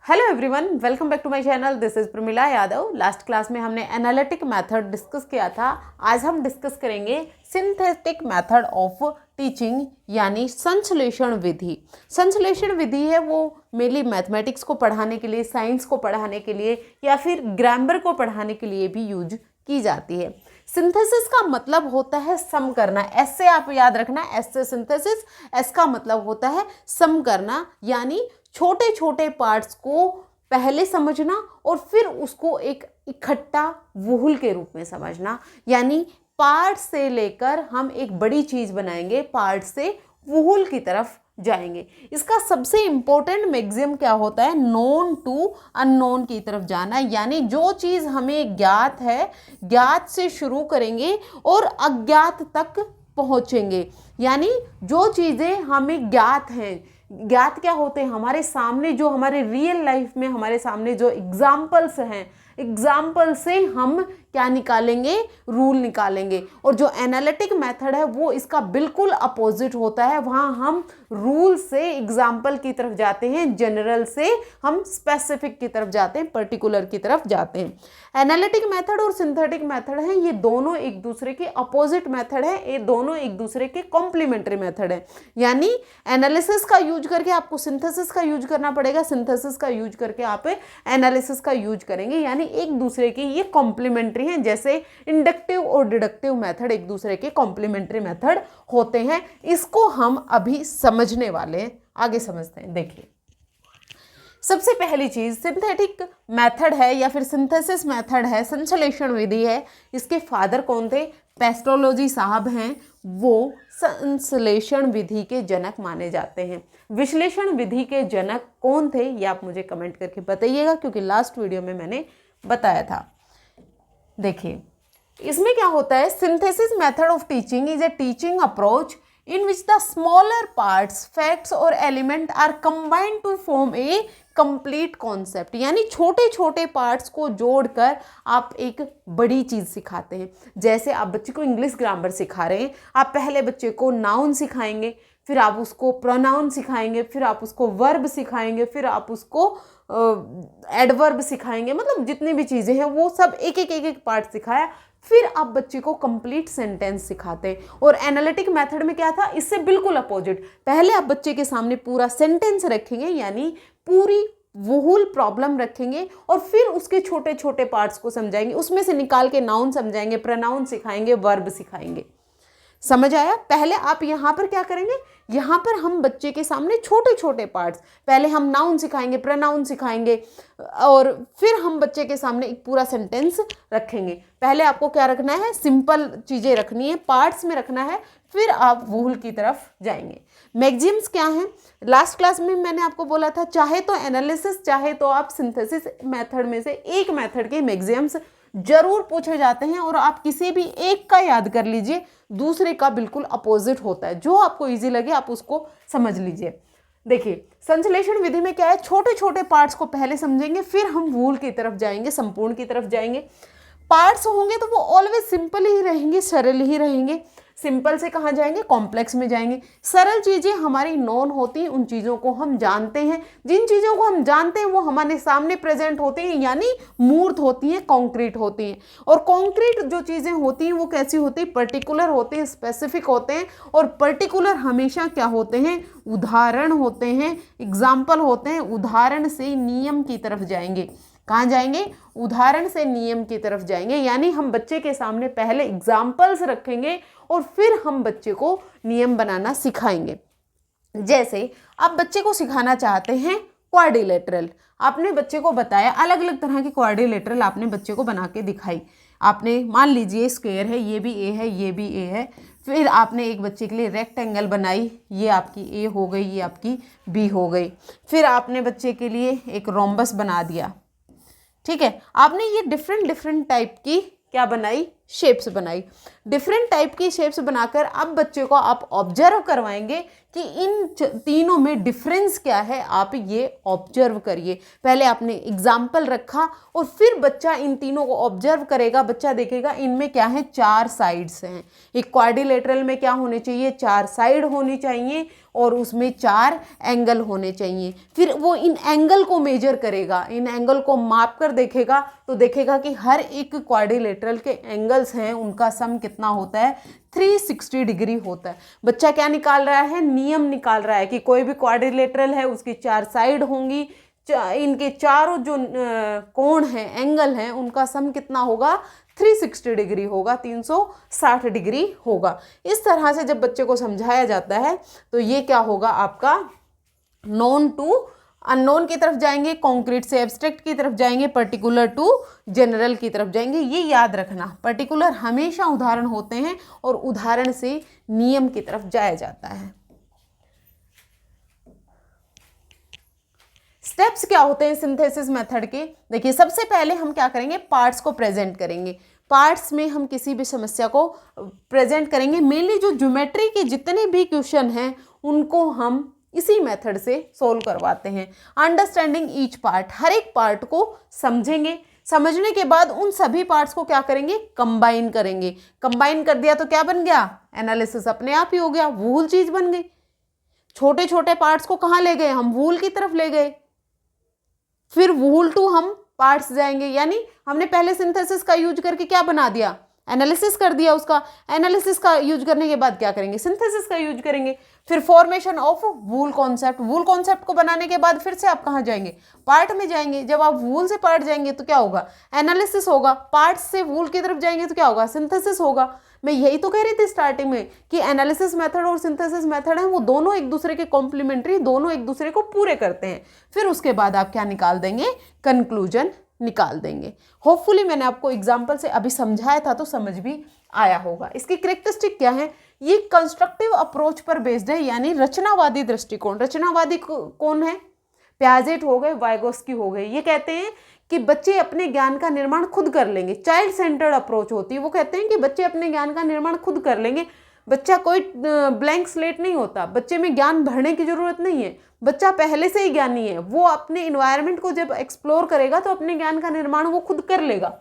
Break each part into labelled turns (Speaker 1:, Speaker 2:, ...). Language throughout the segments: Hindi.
Speaker 1: Hello everyone, welcome back to my channel. This is Pramila Yadav. Last class में हमने एनालिटिक मेथड डिस्कस किया था। आज हम डिस्कस करेंगे सिंथेटिक मेथड ऑफ टीचिंग यानी संश्लेषण विधि। संश्लेषण विधि है वो मेनली मैथमेटिक्स को पढ़ाने के लिए, साइंस को पढ़ाने के लिए या फिर ग्रामर को पढ़ाने के लिए भी यूज की जाती है। सिंथेसिस का मतलब होता है सम करना। एस से आप याद रखना, एस से सिंथेसिस, एस का मतलब होता है सम करना, यानी छोटे छोटे पार्ट्स को पहले समझना और फिर उसको एक इकट्ठा वूल के रूप में समझना। यानी पार्ट से लेकर हम एक बड़ी चीज बनाएंगे, पार्ट से वूल की तरफ जाएंगे। इसका सबसे इंपॉर्टेंट मैक्सिम क्या होता है? नोन टू अननोन की तरफ जाना। यानी जो चीज हमें ज्ञात है, ज्ञात से शुरू करेंगे और अज्ञात तक पहुंचेंगे। यानी जो चीजें हमें ज्ञात हैं, ज्ञात क्या होते हैं? हमारे सामने जो, हमारे रियल लाइफ में हमारे सामने जो एग्जाम्पल्स हैं, एग्जाम्पल से हम क्या निकालेंगे? रूल निकालेंगे। और जो एनालिटिक मेथड है वो इसका बिल्कुल अपोजिट होता है। वहाँ हम रूल से एग्जाम्पल की तरफ जाते हैं, जनरल से हम स्पेसिफिक की तरफ जाते हैं, पर्टिकुलर की तरफ जाते हैं। एनालिटिक मेथड और सिंथेटिक मेथड है, ये दोनों एक दूसरे के अपोजिट मेथड है, ये दोनों एक दूसरे के कॉम्प्लीमेंट्री मेथड है। यानी एनालिसिस का यूज करके आपको सिंथेसिस का यूज करना पड़ेगा, सिंथेसिस का यूज करके आप एनालिसिस का यूज करेंगे। यानी एक दूसरे के ये कॉम्प्लीमेंट्री हैं, जैसे इंडक्टिव और डिडक्टिव मेथड एक दूसरे के कॉम्प्लीमेंट्री मेथड होते हैं। इसको हम अभी समझने वाले हैं, आगे समझते हैं। देखिए, सबसे पहली चीज सिंथेटिक मेथड है या फिर सिंथेसिस मेथड है, संश्लेषण विधि है। इसके फादर कौन थे? पेस्टोलॉजी साहब हैं, वो संश्लेषण विधि के जनक माने जाते हैं। विश्लेषण विधि के जनक कौन थे ये आप मुझे कमेंट करके बताइएगा, क्योंकि लास्ट वीडियो में मैंने बताया था। देखिए, इसमें क्या होता है? Synthesis method of teaching is a teaching approach in which the smaller parts, facts और element are combined to form a complete concept। यानी छोटे छोटे पार्ट्स को जोड़कर आप एक बड़ी चीज सिखाते हैं। जैसे आप बच्चे को इंग्लिश ग्रामर सिखा रहे हैं, आप पहले बच्चे को नाउन सिखाएंगे, फिर आप उसको प्रोनाउन सिखाएंगे, फिर आप उसको वर्ब सिखाएंगे, फिर आप उसको एडवर्ब सिखाएंगे। मतलब जितनी भी चीजें हैं वो सब एक एक पार्ट सिखाया, फिर आप बच्चे को कंप्लीट सेंटेंस सिखाते हैं। और एनालिटिक मेथड में क्या था? इससे बिल्कुल अपोजिट। पहले आप बच्चे के सामने पूरा सेंटेंस रखेंगे, यानी पूरी वूल प्रॉब्लम रखेंगे, और फिर उसके छोटे छोटे पार्ट्स को समझाएंगे, उसमें से निकाल के नाउन समझाएंगे, प्रोनाउन सिखाएंगे, वर्ब सिखाएंगे। समझ आया? पहले आप यहाँ पर क्या करेंगे? यहाँ पर हम बच्चे के सामने छोटे छोटे पार्ट्स, पहले हम नाउन सिखाएंगे, प्रोनाउन सिखाएंगे, और फिर हम बच्चे के सामने एक पूरा सेंटेंस रखेंगे। पहले आपको क्या रखना है? सिंपल चीज़ें रखनी है, पार्ट्स में रखना है, फिर आप वूल की तरफ जाएंगे। मैक्सिम्स क्या हैं? लास्ट क्लास में मैंने आपको बोला था, चाहे तो एनालिसिस, चाहे तो आप सिंथेसिस मेथड में से एक मेथड के मैक्सिम्स जरूर पूछे जाते हैं, और आप किसी भी एक का याद कर लीजिए, दूसरे का बिल्कुल अपोजिट होता है। जो आपको इजी लगे आप उसको समझ लीजिए। देखिए, संश्लेषण विधि में क्या है? छोटे छोटे पार्ट्स को पहले समझेंगे, फिर हम वूल की तरफ जाएंगे, संपूर्ण की तरफ जाएंगे। पार्ट्स होंगे तो वो ऑलवेज सिंपल ही रहेंगे, सरल ही रहेंगे। सिंपल से कहाँ जाएंगे? कॉम्प्लेक्स में जाएंगे। सरल चीज़ें हमारी नॉन होती हैं, उन चीज़ों को हम जानते हैं। जिन चीज़ों को हम जानते हैं वो हमारे सामने प्रेजेंट होती हैं, यानी मूर्त होती हैं, कॉन्क्रीट होती हैं। और कॉन्क्रीट जो चीज़ें होती हैं वो कैसी होती हैं? पर्टिकुलर होते हैं, स्पेसिफिक होते हैं। और पर्टिकुलर हमेशा क्या होते हैं? उदाहरण होते हैं, एग्जाम्पल होते हैं। उदाहरण से नियम की तरफ जाएंगे। कहाँ जाएंगे? उदाहरण से नियम की तरफ जाएंगे। यानी हम बच्चे के सामने पहले एग्जाम्पल्स रखेंगे और फिर हम बच्चे को नियम बनाना सिखाएंगे। जैसे आप बच्चे को सिखाना चाहते हैं क्वाड्रिलेटरल, आपने बच्चे को बताया, अलग अलग तरह की क्वाड्रिलेटरल आपने बच्चे को बना के दिखाई। आपने मान लीजिए स्क्वायर है, ये भी ए है, ये भी ए है। फिर आपने एक बच्चे के लिए रेक्टेंगल बनाई, ये आपकी ए हो गई, ये आपकी बी हो गई। फिर आपने बच्चे के लिए एक रोम्बस बना दिया। ठीक है, आपने ये डिफरेंट टाइप की क्या बनाई? शेप्स बनाई। डिफरेंट टाइप की शेप्स बनाकर अब बच्चे को आप ऑब्जर्व करवाएंगे कि इन तीनों में डिफरेंस क्या है, आप ये ऑब्जर्व करिए। पहले आपने एग्जाम्पल रखा और फिर बच्चा इन तीनों को ऑब्जर्व करेगा, बच्चा देखेगा इनमें क्या है, 4 साइड्स हैं। एक क्वाड्रिलेटरल में क्या होने चाहिए, 4 साइड होनी चाहिए और उसमें 4 एंगल होने चाहिए। फिर वो इन एंगल को मेजर करेगा, इन एंगल को माप कर देखेगा तो देखेगा कि हर एक क्वाड्रिलेटरल के एंगल्स हैं उनका सम कितना होता है, 360 डिग्री होता है। बच्चा क्या निकाल रहा है, नियम निकाल रहा है कि कोई भी क्वाड्रिलेटरल है उसकी 4 साइड होंगी, इनके चारों जो कोण हैं, एंगल हैं, उनका सम कितना होगा, 360 डिग्री होगा, 360 डिग्री होगा। इस तरह से जब बच्चे को समझाया जाता है तो ये क्या होगा, आपका नोन टू अननोन की तरफ जाएंगे, कॉन्क्रीट से एब्स्ट्रैक्ट की तरफ जाएंगे, पर्टिकुलर टू जनरल की तरफ जाएंगे। ये याद रखना, पर्टिकुलर हमेशा उदाहरण होते हैं और उदाहरण से नियम की तरफ जाया जाता है। स्टेप्स क्या होते हैं सिंथेसिस मेथड के, देखिए सबसे पहले हम क्या करेंगे, पार्ट्स को प्रेजेंट करेंगे। पार्ट्स में हम किसी भी समस्या को प्रेजेंट करेंगे। मेनली जो ज्योमेट्री के जितने भी क्वेश्चन हैं उनको हम इसी मेथड से सोल्व करवाते हैं। अंडरस्टैंडिंग ईच पार्ट, हर एक पार्ट को समझेंगे। समझने के बाद उन सभी पार्ट्स को क्या करेंगे, कंबाइन करेंगे। कंबाइन कर दिया तो क्या बन गया, एनालिसिस अपने आप ही हो गया, वूल चीज बन गई। छोटे छोटे पार्ट्स को कहाँ ले गए, हम वूल की तरफ ले गए। फिर वूल टू हम पार्ट्स जाएंगे, यानी हमने पहले सिंथेसिस का यूज करके क्या बना दिया, एनालिसिस कर दिया उसका। एनालिसिस का यूज करने के बाद क्या करेंगे, सिंथेसिस का यूज करेंगे। फिर formation of wool concept, wool concept को बनाने के बाद फिर से आप कहाँ जाएंगे, पार्ट में जाएंगे। जब आप वूल से पार्ट जाएंगे तो क्या होगा, एनालिसिस होगा। पार्ट से वूल की तरफ जाएंगे तो क्या होगा, सिंथेसिस होगा। मैं यही तो कह रही थी स्टार्टिंग में कि एनालिसिस मेथड और सिंथेसिस मेथड है वो दोनों एक दूसरे के कॉम्प्लीमेंट्री, दोनों एक दूसरे को पूरे करते हैं। फिर उसके बाद आप क्या निकाल देंगे, कंक्लूजन निकाल देंगे। होपफुली मैंने आपको एग्जाम्पल से अभी समझाया था तो समझ भी आया होगा। इसकी कैरेक्टरिस्टिक क्या है, ये कंस्ट्रक्टिव अप्रोच पर बेस्ड है, यानी रचनावादी दृष्टिकोण। रचनावादी कौन है, पियाजेट हो गए, वाइगोस्की हो गए। ये कहते हैं कि बच्चे अपने ज्ञान का निर्माण खुद कर लेंगे। चाइल्ड सेंटर्ड अप्रोच होती है, वो कहते हैं कि बच्चे अपने ज्ञान का निर्माण खुद कर लेंगे। बच्चा कोई ब्लैंक स्लेट नहीं होता, बच्चे में ज्ञान भरने की जरूरत नहीं है, बच्चा पहले से ही ज्ञानी है। वो अपने इन्वायरमेंट को जब एक्सप्लोर करेगा तो अपने ज्ञान का निर्माण वो खुद कर लेगा।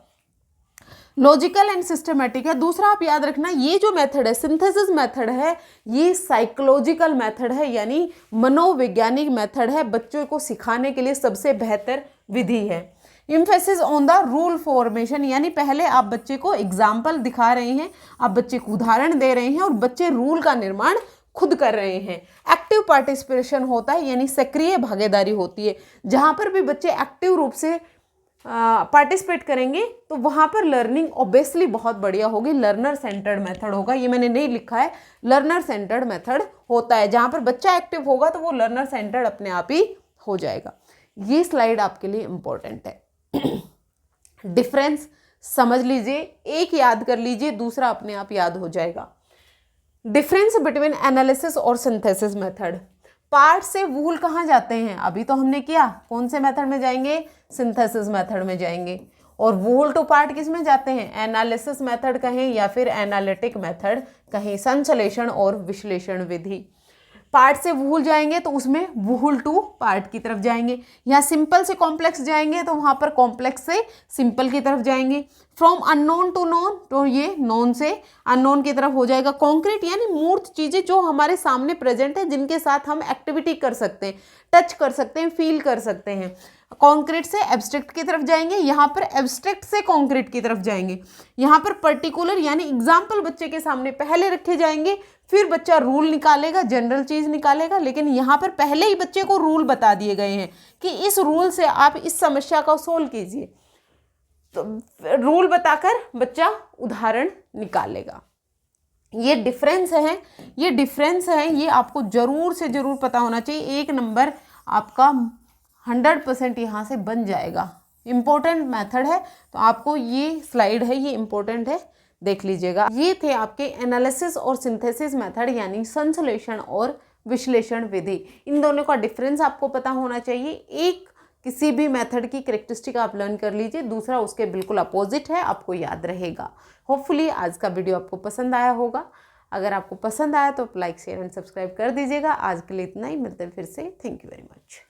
Speaker 1: लॉजिकल एंड सिस्टमेटिक है। दूसरा आप याद रखना, ये जो मेथड है, सिंथेसिस मेथड है, ये साइकोलॉजिकल मेथड है, यानी मनोवैज्ञानिक मेथड है। बच्चों को सिखाने के लिए सबसे बेहतर विधि है। Emphasis on the rule formation, यानी पहले आप बच्चे को एग्जाम्पल दिखा रहे हैं, आप बच्चे को उदाहरण दे रहे हैं और बच्चे रूल का निर्माण खुद कर रहे हैं। एक्टिव पार्टिसिपेशन होता है, यानी सक्रिय भागीदारी होती है। जहां पर भी बच्चे एक्टिव रूप से पार्टिसिपेट करेंगे तो वहां पर लर्निंग ऑब्वियसली बहुत बढ़िया होगी। लर्नर सेंटर्ड मेथड होगा, ये मैंने नहीं लिखा है, लर्नर सेंटर्ड मेथड होता है। जहां पर बच्चा एक्टिव होगा तो वो लर्नर सेंटर्ड अपने आप ही हो जाएगा। ये स्लाइड आपके लिए इंपॉर्टेंट है। डिफरेंस समझ लीजिए, एक याद कर लीजिए, दूसरा अपने आप याद हो जाएगा। डिफरेंस बिटवीन एनालिसिस और सिंथेसिस मेथड। पार्ट से वूल कहाँ जाते हैं, अभी तो हमने किया, कौन से मेथड में जाएंगे, सिंथेसिस मेथड में जाएंगे। और वूल टू पार्ट किस में जाते हैं, एनालिसिस मेथड कहें या फिर एनालिटिक मेथड कहें, संश्लेषण और विश्लेषण विधि। पार्ट से वूल जाएंगे तो उसमें वूल टू पार्ट की तरफ जाएंगे। यहाँ सिंपल से कॉम्प्लेक्स जाएंगे तो वहाँ पर कॉम्प्लेक्स से सिंपल की तरफ जाएंगे। फ्रॉम अननोन टू नोन, तो ये नोन से अननोन की तरफ हो जाएगा। कॉन्क्रीट यानी मूर्त चीज़ें जो हमारे सामने प्रेजेंट है, जिनके साथ हम एक्टिविटी कर सकते हैं, टच कर सकते हैं, फील कर सकते हैं। कॉन्क्रीट से एब्स्ट्रैक्ट की तरफ जाएंगे, यहाँ पर एब्स्ट्रैक्ट से कॉन्क्रीट की तरफ जाएंगे। यहाँ पर पर्टिकुलर यानी एग्जाम्पल बच्चे के सामने पहले रखे जाएंगे, फिर बच्चा रूल निकालेगा, जनरल चीज निकालेगा। लेकिन यहाँ पर पहले ही बच्चे को रूल बता दिए गए हैं कि इस रूल से आप इस समस्या को सोल्व कीजिए, तो रूल बताकर बच्चा उदाहरण निकालेगा। ये डिफरेंस है, ये डिफरेंस है, ये आपको जरूर से जरूर पता होना चाहिए। 1 नंबर आपका 100% यहाँ से बन जाएगा। इम्पोर्टेंट मेथड है, तो आपको ये स्लाइड है, ये इम्पोर्टेंट है, देख लीजिएगा। ये थे आपके एनालिसिस और सिंथेसिस मेथड, यानी संश्लेषण और विश्लेषण विधि। इन दोनों का डिफरेंस आपको पता होना चाहिए। एक किसी भी मेथड की करेक्टरिस्टिक आप लर्न कर लीजिए, दूसरा उसके बिल्कुल अपोजिट है, आपको याद रहेगा। होपफुली आज का वीडियो आपको पसंद आया होगा। अगर आपको पसंद आया तो लाइक शेयर एंड सब्सक्राइब कर दीजिएगा। आज के लिए इतना ही, मिलते हैं फिर से। Thank you very much.